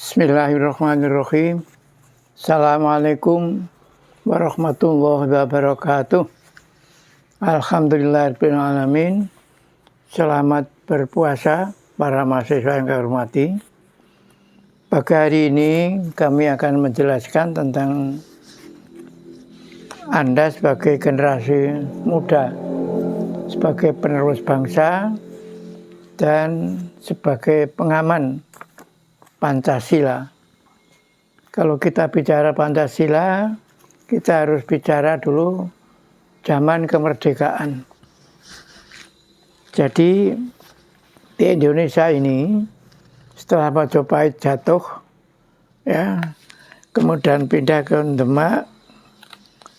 Bismillahirrahmanirrahim. Assalamualaikum warahmatullahi wabarakatuh. Alhamdulillahirrahmanirrahim. Selamat berpuasa para mahasiswa yang kami hormati. Pagi hari ini kami akan menjelaskan tentang Anda sebagai generasi muda, sebagai penerus bangsa, dan sebagai pengaman Pancasila. Kalau kita bicara Pancasila, kita harus bicara dulu zaman kemerdekaan. Jadi di Indonesia ini setelah Majapahit jatuh, ya, kemudian pindah ke Demak,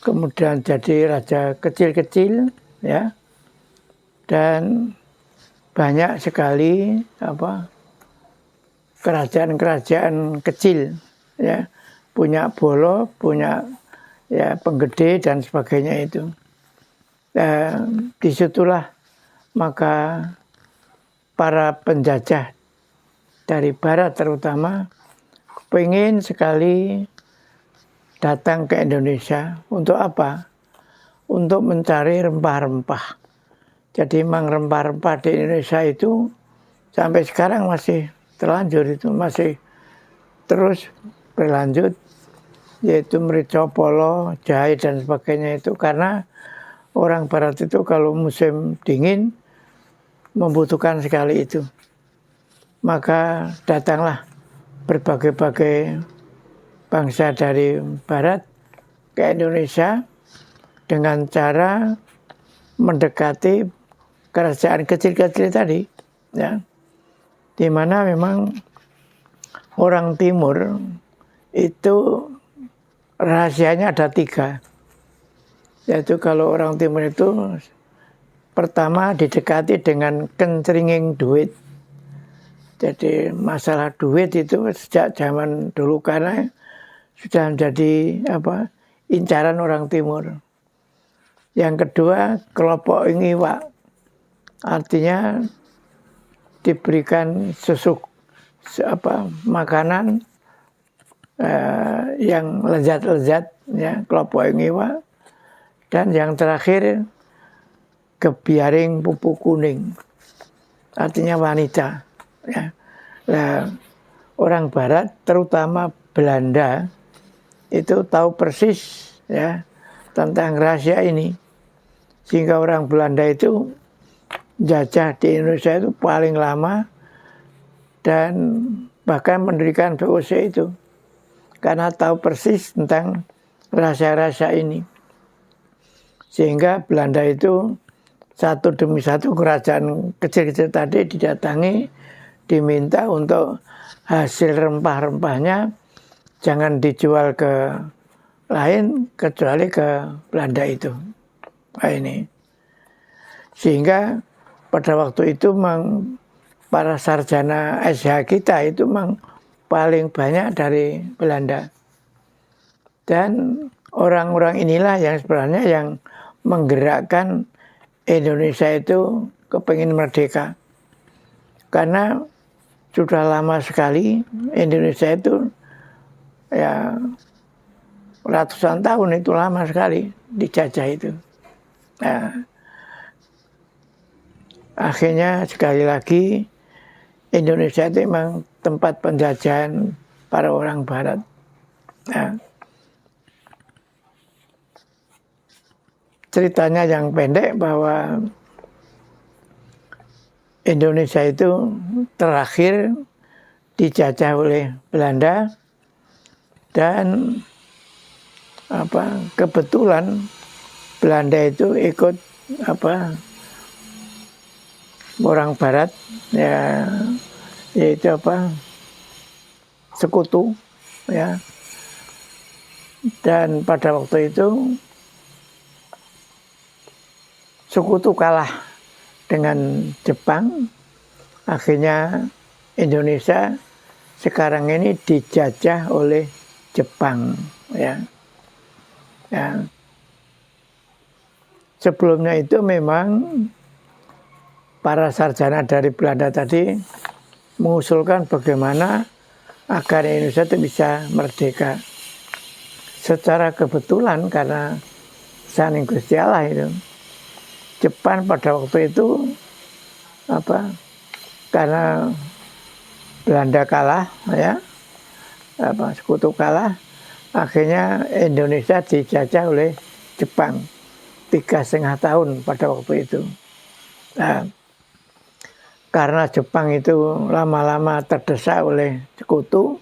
kemudian jadi raja kecil-kecil, ya, dan banyak sekali kerajaan-kerajaan kecil, ya, punya bolo, punya ya penggede dan sebagainya itu. Disitulah maka para penjajah dari barat terutama pengen sekali datang ke Indonesia. Untuk apa? Untuk mencari rempah-rempah. Jadi memang rempah-rempah di Indonesia itu sampai sekarang masih terlanjur, itu masih terus berlanjut, yaitu merica, polo, jahe dan sebagainya itu. Karena orang barat itu kalau musim dingin membutuhkan sekali itu. Maka datanglah berbagai-bagai bangsa dari barat ke Indonesia dengan cara mendekati kerajaan kecil-kecil tadi, ya. Di mana memang orang timur itu rahasianya ada 3. Yaitu kalau orang timur itu pertama didekati dengan kencringing duit. Jadi masalah duit itu sejak zaman dulu karena sudah menjadi incaran orang timur. Yang kedua, kelompok ngiwa. Artinya diberikan makanan yang lezat-lezat, ya, kelompok ngiwa. Dan yang terakhir, kebiaring pupuk kuning. Artinya wanita, ya. Nah, orang barat terutama Belanda itu tahu persis, ya, tentang rahasia ini. Sehingga orang Belanda itu jajah di Indonesia itu paling lama dan bahkan mendirikan VOC itu karena tahu persis tentang rahasia-rahasia ini. Sehingga Belanda itu satu demi satu kerajaan kecil-kecil tadi didatangi, diminta untuk hasil rempah-rempahnya jangan dijual ke lain kecuali ke Belanda itu. Nah, ini. Sehingga pada waktu itu para sarjana SH kita itu paling banyak dari Belanda. Dan orang-orang inilah yang sebenarnya yang menggerakkan Indonesia itu kepingin merdeka. Karena sudah lama sekali Indonesia itu, ya, ratusan tahun itu lama sekali dijajah itu. Nah, akhirnya sekali lagi Indonesia itu memang tempat penjajahan para orang barat. Nah, ceritanya yang pendek bahwa Indonesia itu terakhir dijajah oleh Belanda dan kebetulan Belanda itu ikut orang barat, ya, yaitu sekutu, ya. Dan pada waktu itu sekutu kalah dengan Jepang. Akhirnya Indonesia sekarang ini dijajah oleh Jepang, ya. Ya. Sebelumnya itu memang para sarjana dari Belanda tadi mengusulkan bagaimana agar Indonesia itu bisa merdeka. Secara kebetulan karena saking Gusti Allah itu, Jepang pada waktu itu karena Belanda kalah, ya, sekutu kalah, akhirnya Indonesia dijajah oleh Jepang 3,5 tahun pada waktu itu. Nah, karena Jepang itu lama-lama terdesak oleh sekutu,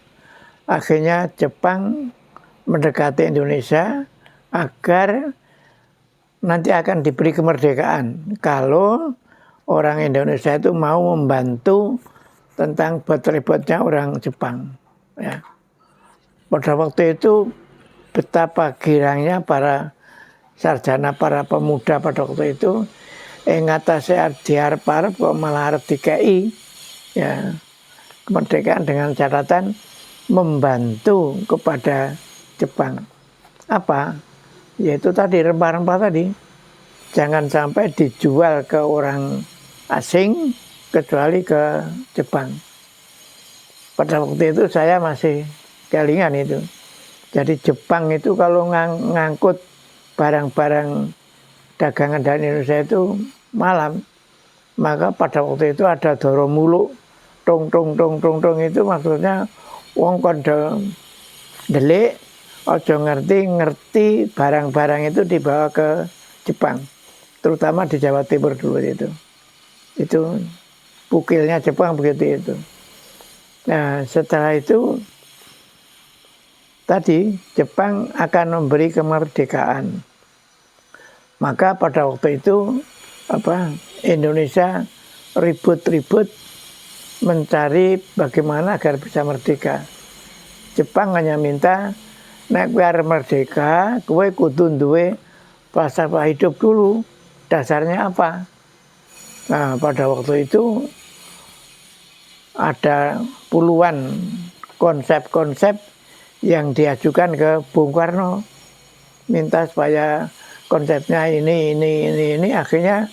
akhirnya Jepang mendekati Indonesia agar nanti akan diberi kemerdekaan kalau orang Indonesia itu mau membantu tentang buat-buatnya orang Jepang. Ya. Pada waktu itu betapa girangnya para sarjana, para pemuda pada waktu itu, ngatasi diarep-arep kok malah arep dikei, ya, kemerdekaan dengan catatan membantu kepada Jepang. Apa? Yaitu tadi rempah-rempah tadi. Jangan sampai dijual ke orang asing kecuali ke Jepang. Pada waktu itu saya masih kelingan itu. Jadi Jepang itu kalau ngangkut barang-barang dagangan dari Indonesia itu malam, maka pada waktu itu ada doro muluk, tong itu maksudnya wong kondo delik, ojo ngerti barang-barang itu dibawa ke Jepang, terutama di Jawa Timur dulu itu pukilnya Jepang begitu itu. Nah setelah itu tadi Jepang akan memberi kemerdekaan. Maka pada waktu itu Indonesia ribut-ribut mencari bagaimana agar bisa merdeka. Jepang hanya minta nek biar merdeka, kowe kudu duwe falsafah hidup dulu. Dasarnya apa? Nah, pada waktu itu ada puluhan konsep-konsep yang diajukan ke Bung Karno, minta supaya konsepnya ini, akhirnya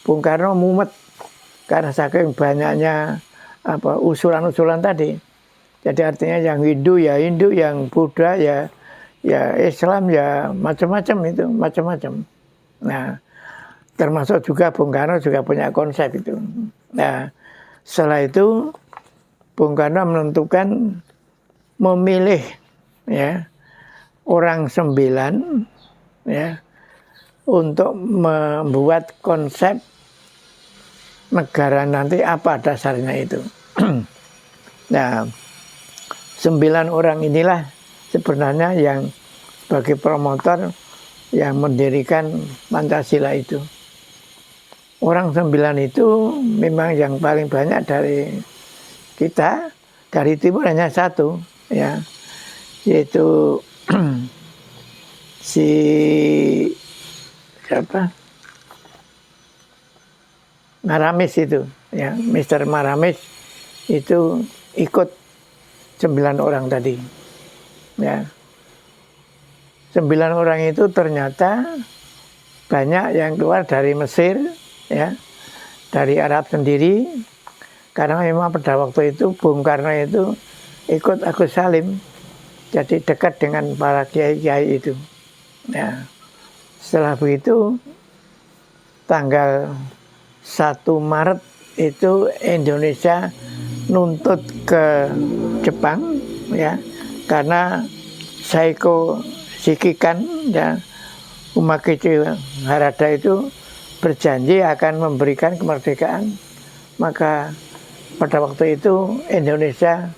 Bung Karno mumet karena saking banyaknya usulan-usulan tadi. Jadi artinya yang Hindu ya Hindu, yang Buddha ya Islam ya macam-macam itu, macam-macam. Nah, termasuk juga Bung Karno juga punya konsep itu. Nah, setelah itu Bung Karno menentukan memilih ya orang 9 ya untuk membuat konsep negara nanti apa dasarnya itu. Nah, 9 orang inilah sebenarnya yang sebagai promotor yang mendirikan Pancasila itu. Orang 9 itu memang yang paling banyak dari kita, dari timur hanya 1 ya, yaitu si siapa? Maramis itu ya, Mr. Maramis itu ikut 9 orang tadi ya. 9 orang itu ternyata banyak yang keluar dari Mesir ya, dari Arab sendiri, karena memang pada waktu itu Bung Karno itu ikut Agus Salim, jadi dekat dengan para kiai-kiai itu ya. Setelah begitu tanggal 1 Maret itu Indonesia nuntut ke Jepang ya, karena Saiko Shikikan ya, Umakichi Harada itu berjanji akan memberikan kemerdekaan. Maka pada waktu itu Indonesia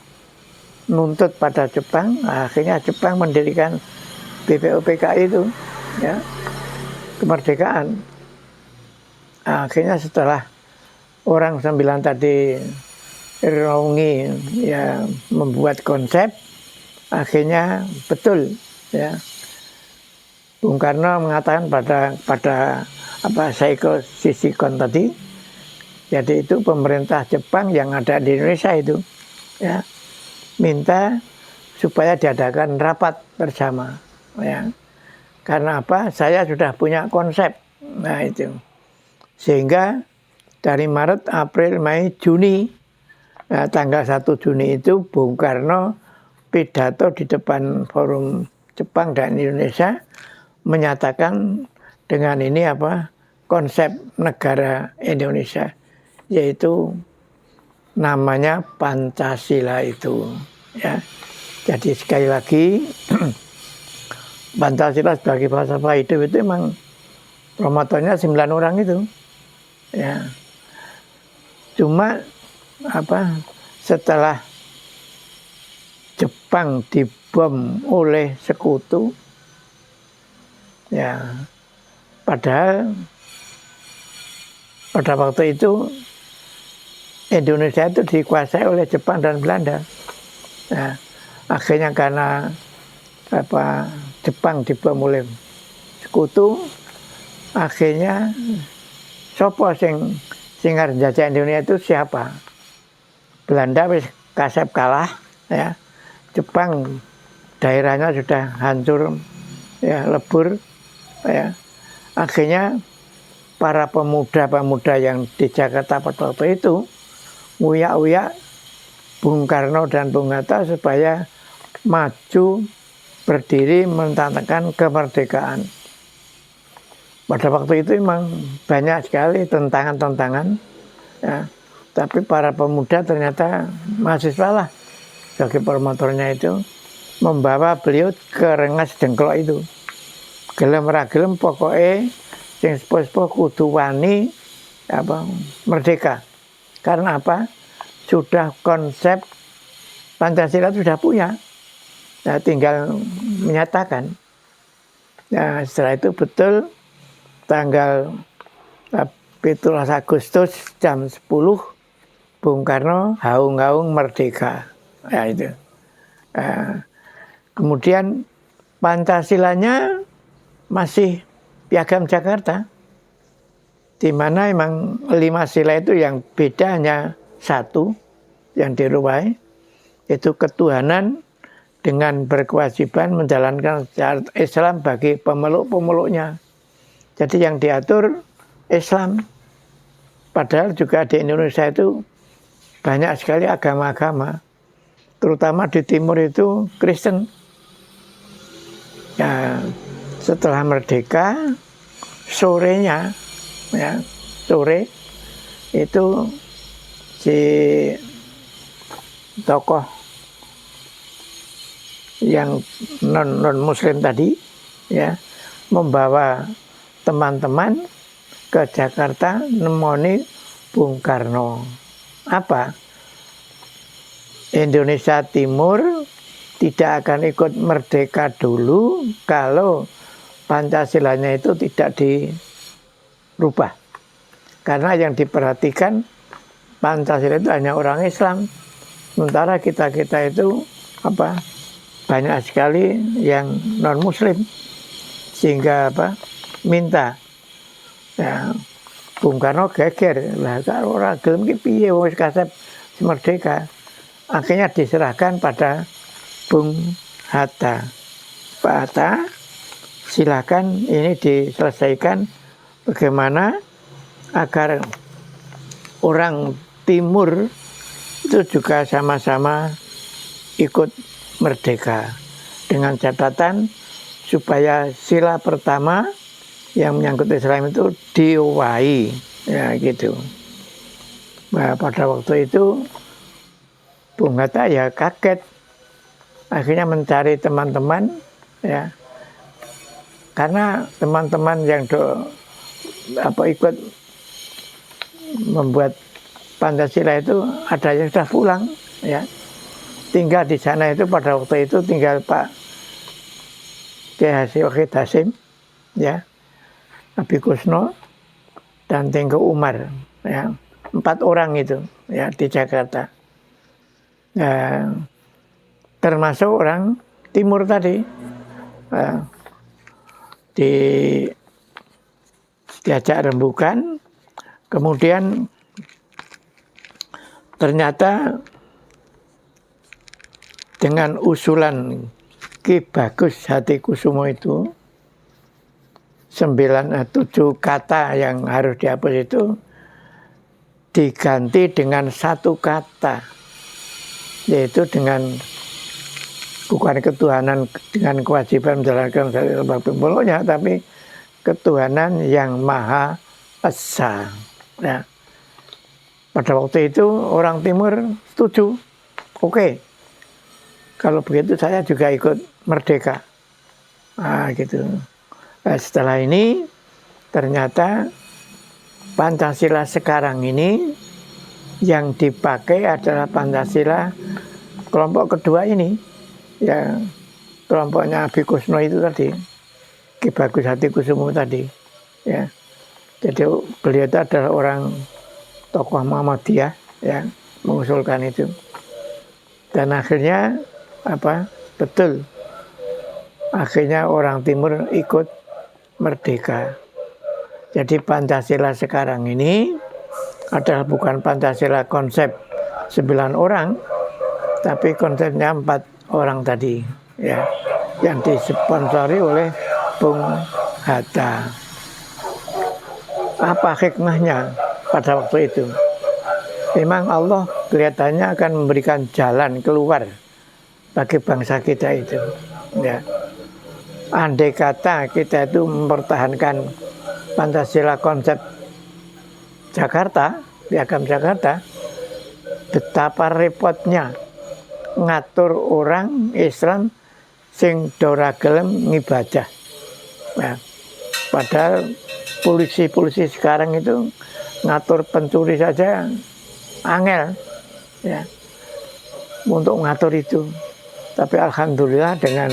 nuntut pada Jepang, akhirnya Jepang mendirikan BPUPKI itu ya, kemerdekaan. Akhirnya setelah orang 9 tadi raungi ya, membuat konsep, akhirnya betul ya, Bung Karno mengatakan pada Saiko Shikikan tadi, jadi itu pemerintah Jepang yang ada di Indonesia itu ya, minta supaya diadakan rapat bersama ya. Karena apa? Saya sudah punya konsep. Nah itu. Sehingga dari Maret, April, Mei, Juni Nah, tanggal 1 Juni itu Bung Karno pidato di depan Forum Jepang dan Indonesia menyatakan dengan ini konsep negara Indonesia, yaitu namanya Pancasila itu, ya. Jadi sekali lagi Pancasila sebagai falsafah hidup itu memang promotornya 9 orang itu, ya. Cuma setelah Jepang dibom oleh sekutu, ya, padahal pada waktu itu Indonesia itu dikuasai oleh Jepang dan Belanda. Nah, akhirnya karena Jepang dibom oleh sekutu, akhirnya sopo sing arep njajah Indonesia itu siapa? Belanda wis kasep kalah, ya. Jepang daerahnya sudah hancur, ya, lebur, ya. Akhirnya para pemuda-pemuda yang di Jakarta pada waktu itu nguyak-uyak Bung Karno dan Bung Hatta supaya maju berdiri menentangkan kemerdekaan. Pada waktu itu memang banyak sekali tentangan-tentangan, ya. Tapi para pemuda ternyata mahasiswa lah sebagai promotornya itu membawa beliau ke Rengas Dengklok itu. Gelem ra gelem pokoknya sing sepuh-sepuh kudu wani merdeka. Karena apa? Sudah konsep Pancasila sudah punya. Nah, tinggal menyatakan. Nah, setelah itu betul tanggal 17 Agustus jam 10 Bung Karno haung-haung merdeka. Ya itu. Kemudian Pancasilanya masih Piagam Jakarta, di mana memang 5 sila itu yang bedanya satu yang dirubah, yaitu ketuhanan dengan berkewajiban menjalankan syariat Islam bagi pemeluk-pemeluknya. Jadi yang diatur Islam. Padahal juga di Indonesia itu banyak sekali agama-agama, terutama di timur itu Kristen. Ya, setelah merdeka, sorenya, ya, sore itu si tokoh yang non Muslim tadi, ya, membawa teman-teman ke Jakarta nemoni Bung Karno. Apa? Indonesia Timur tidak akan ikut merdeka dulu kalau Pancasilanya itu tidak dirubah. Karena yang diperhatikan Pancasila itu hanya orang Islam. Sementara kita itu banyak sekali yang non Muslim. Sehingga minta, ya, Bung Karno geger lah, kalau orang gelem ki piye wis kasep merdeka. Akhirnya diserahkan pada Bung Hatta. Pak Hatta, silakan ini diselesaikan bagaimana agar orang timur itu juga sama-sama ikut merdeka, dengan catatan supaya sila pertama yang menyangkut Islam itu diowahi, ya gitu. Nah, pada waktu itu Bung Hatta ya kaget, akhirnya mencari teman-teman, ya, karena teman-teman yang ikut membuat Pancasila itu ada yang sudah pulang, ya, tinggal di sana itu pada waktu itu tinggal Pak Kiai Wahid Hasim, ya, Abi Kusno dan Tengku Umar, ya, 4 orang itu, ya, di Jakarta. Termasuk orang timur tadi, diajak rembukan, kemudian ternyata dengan usulan Ki Bagus Hatikusumo itu 7 kata yang harus dihapus itu diganti dengan 1 kata, yaitu dengan bukan ketuhanan dengan kewajiban menjalankan pokoknya, tapi ketuhanan yang Maha Esa. Nah, pada waktu itu orang Timur setuju, oke, kalau begitu saya juga ikut merdeka. Nah, gitu. Nah, setelah ini ternyata Pancasila sekarang ini yang dipakai adalah Pancasila kelompok kedua ini, ya kelompoknya Abi Kusno itu tadi, Ki Bagus Hatikusumo tadi, ya. Jadi beliau itu adalah orang tokoh Muhammadiyah, ya, mengusulkan itu. Dan akhirnya betul, akhirnya orang Timur ikut merdeka. Jadi Pancasila sekarang ini adalah bukan Pancasila konsep 9 orang, tapi konsepnya 4 orang tadi, ya, yang disponsori oleh Bung Hatta. Apa hikmahnya pada waktu itu? Memang Allah kelihatannya akan memberikan jalan keluar bagi bangsa kita itu, ya. Andai kata kita itu mempertahankan Pancasila konsep Jakarta, Piagam Jakarta, betapa repotnya ngatur orang Islam sing dora gelem ngibadah. Nah, padahal polisi-polisi sekarang itu ngatur pencuri saja angel, ya, untuk ngatur itu. Tapi alhamdulillah dengan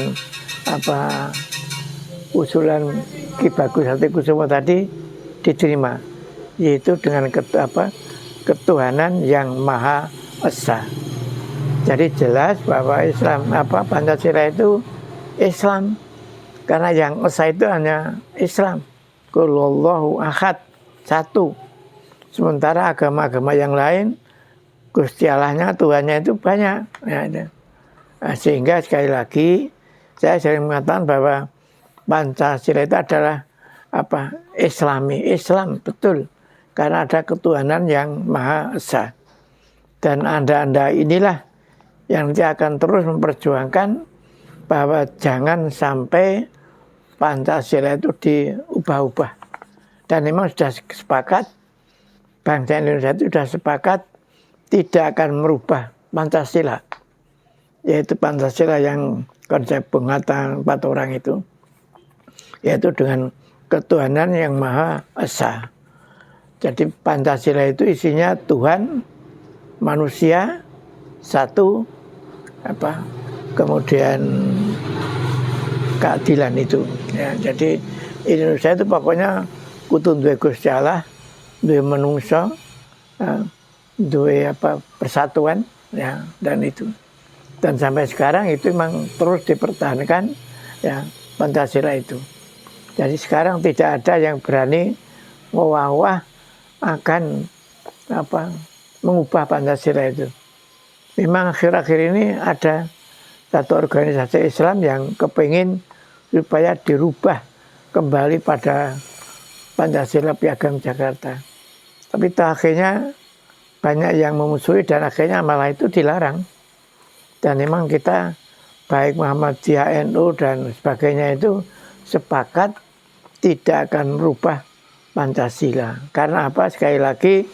usulan Ki Bagus Hatikusumo tadi diterima, yaitu dengan ketuhanan yang Maha Esa. Jadi jelas bahwa Islam Pancasila itu Islam, karena yang Esa itu hanya Islam. Qul huwallahu ahad, satu. Sementara agama-agama yang lain Gusti Allahnya, Tuhannya itu banyak, ya. Nah, sehingga sekali lagi saya sering mengatakan bahwa Pancasila itu adalah Islami, Islam, betul, karena ada ketuhanan yang Maha Esa. Dan Anda inilah yang nanti akan terus memperjuangkan bahwa jangan sampai Pancasila itu diubah-ubah. Dan memang sudah sepakat, bangsa Indonesia itu sudah sepakat tidak akan merubah Pancasila, yaitu Pancasila yang konsep Bung Hatta 4 orang itu, yaitu dengan ketuhanan yang Maha Esa. Jadi Pancasila itu isinya Tuhan, manusia, satu, kemudian keadilan itu, ya. Jadi Indonesia itu pokoknya kudu duwe Gusti Allah, duwe menungso, duwe persatuan, ya, dan itu. Dan sampai sekarang itu memang terus dipertahankan, ya, Pancasila itu. Jadi sekarang tidak ada yang berani mewah-wah akan mengubah Pancasila itu. Memang akhir-akhir ini ada satu organisasi Islam yang kepingin supaya dirubah kembali pada Pancasila Piagam Jakarta. Tapi akhirnya banyak yang memusuhi dan akhirnya malah itu dilarang. Dan memang kita, baik Muhammadiyah, NU dan sebagainya itu sepakat tidak akan merubah Pancasila. Karena apa? Sekali lagi,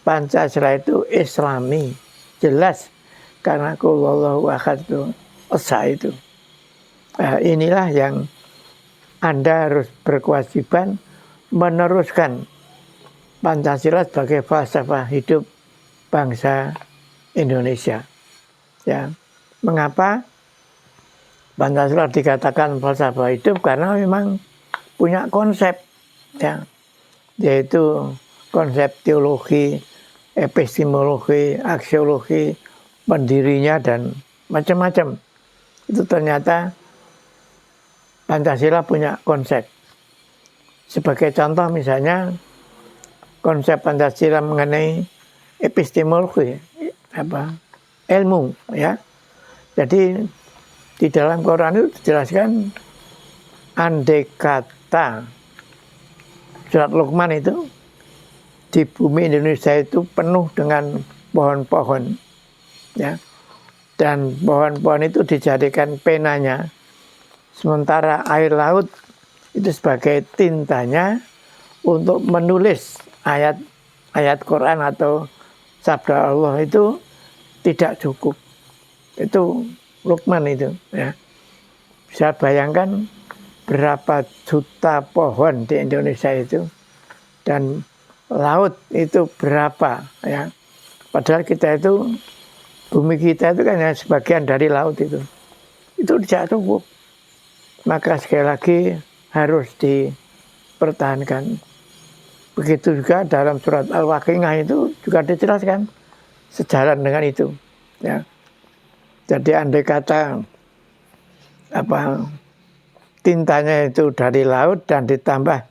Pancasila itu Islami, jelas. Karena Qul huwallahu ahad itu, Esa itu. Inilah yang Anda harus berkewajiban meneruskan Pancasila sebagai falsafah hidup bangsa Indonesia. Ya, mengapa Pancasila dikatakan falsafah hidup? Karena memang punya konsep, ya, yaitu konsep teologi, epistemologi, aksiologi, pendirinya dan macam-macam. Itu ternyata Pancasila punya konsep. Sebagai contoh misalnya konsep Pancasila mengenai epistemologi, ilmu, ya. Jadi di dalam Quran itu dijelaskan, andai kata surat Luqman itu di bumi Indonesia itu penuh dengan pohon-pohon, ya, dan pohon-pohon itu dijadikan penanya, sementara air laut itu sebagai tintanya untuk menulis ayat Quran atau sabda Allah itu tidak cukup. Itu Luqman itu ya. Bisa bayangkan berapa juta pohon di Indonesia itu, dan laut itu berapa ya. Padahal kita itu, bumi kita itu kan hanya sebagian dari laut itu tidak cukup. Maka sekali lagi harus dipertahankan. Begitu juga dalam surat Al-Waqiah itu juga dijelaskan sejalan dengan itu ya. Jadi andai kata tintanya itu dari laut dan ditambah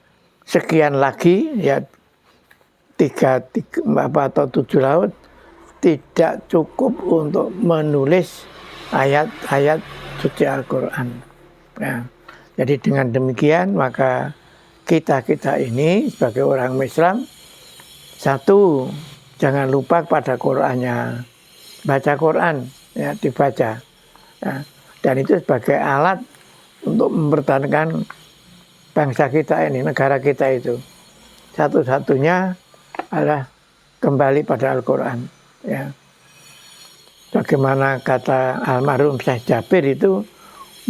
sekian lagi ya, 3 atau 7 laut, tidak cukup untuk menulis ayat-ayat suci Al-Quran ya. Jadi dengan demikian maka kita ini sebagai orang Islam, satu, jangan lupa pada Qurannya, baca Quran ya, dibaca ya. Dan itu sebagai alat untuk mempertahankan bangsa kita ini, negara kita itu. Satu-satunya adalah kembali pada Al-Quran ya. Bagaimana kata almarhum Syekh Jabir itu,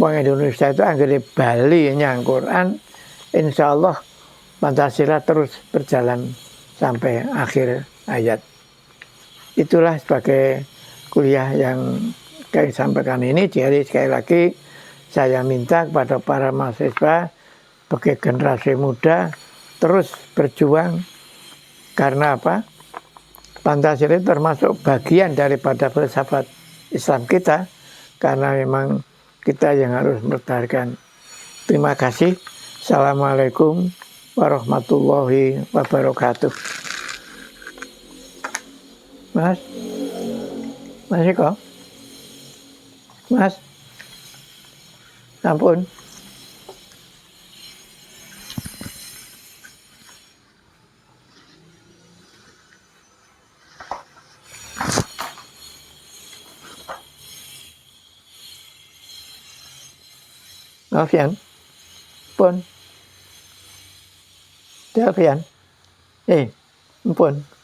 orang Indonesia itu anggere bali nyang Quran, insya Allah Pancasila terus berjalan sampai akhir ayat. Itulah sebagai kuliah yang kami sampaikan ini. Jadi sekali lagi saya minta kepada para mahasiswa sebagai generasi muda terus berjuang, karena apa? Pancasila itu termasuk bagian daripada filsafat Islam kita, karena memang kita yang harus mempertahankan. Terima kasih. Assalamualaikum warahmatullahi wabarakatuh. Mas Eko? Mas? Ampun. Alfian? Pun? Alfian? Ampun.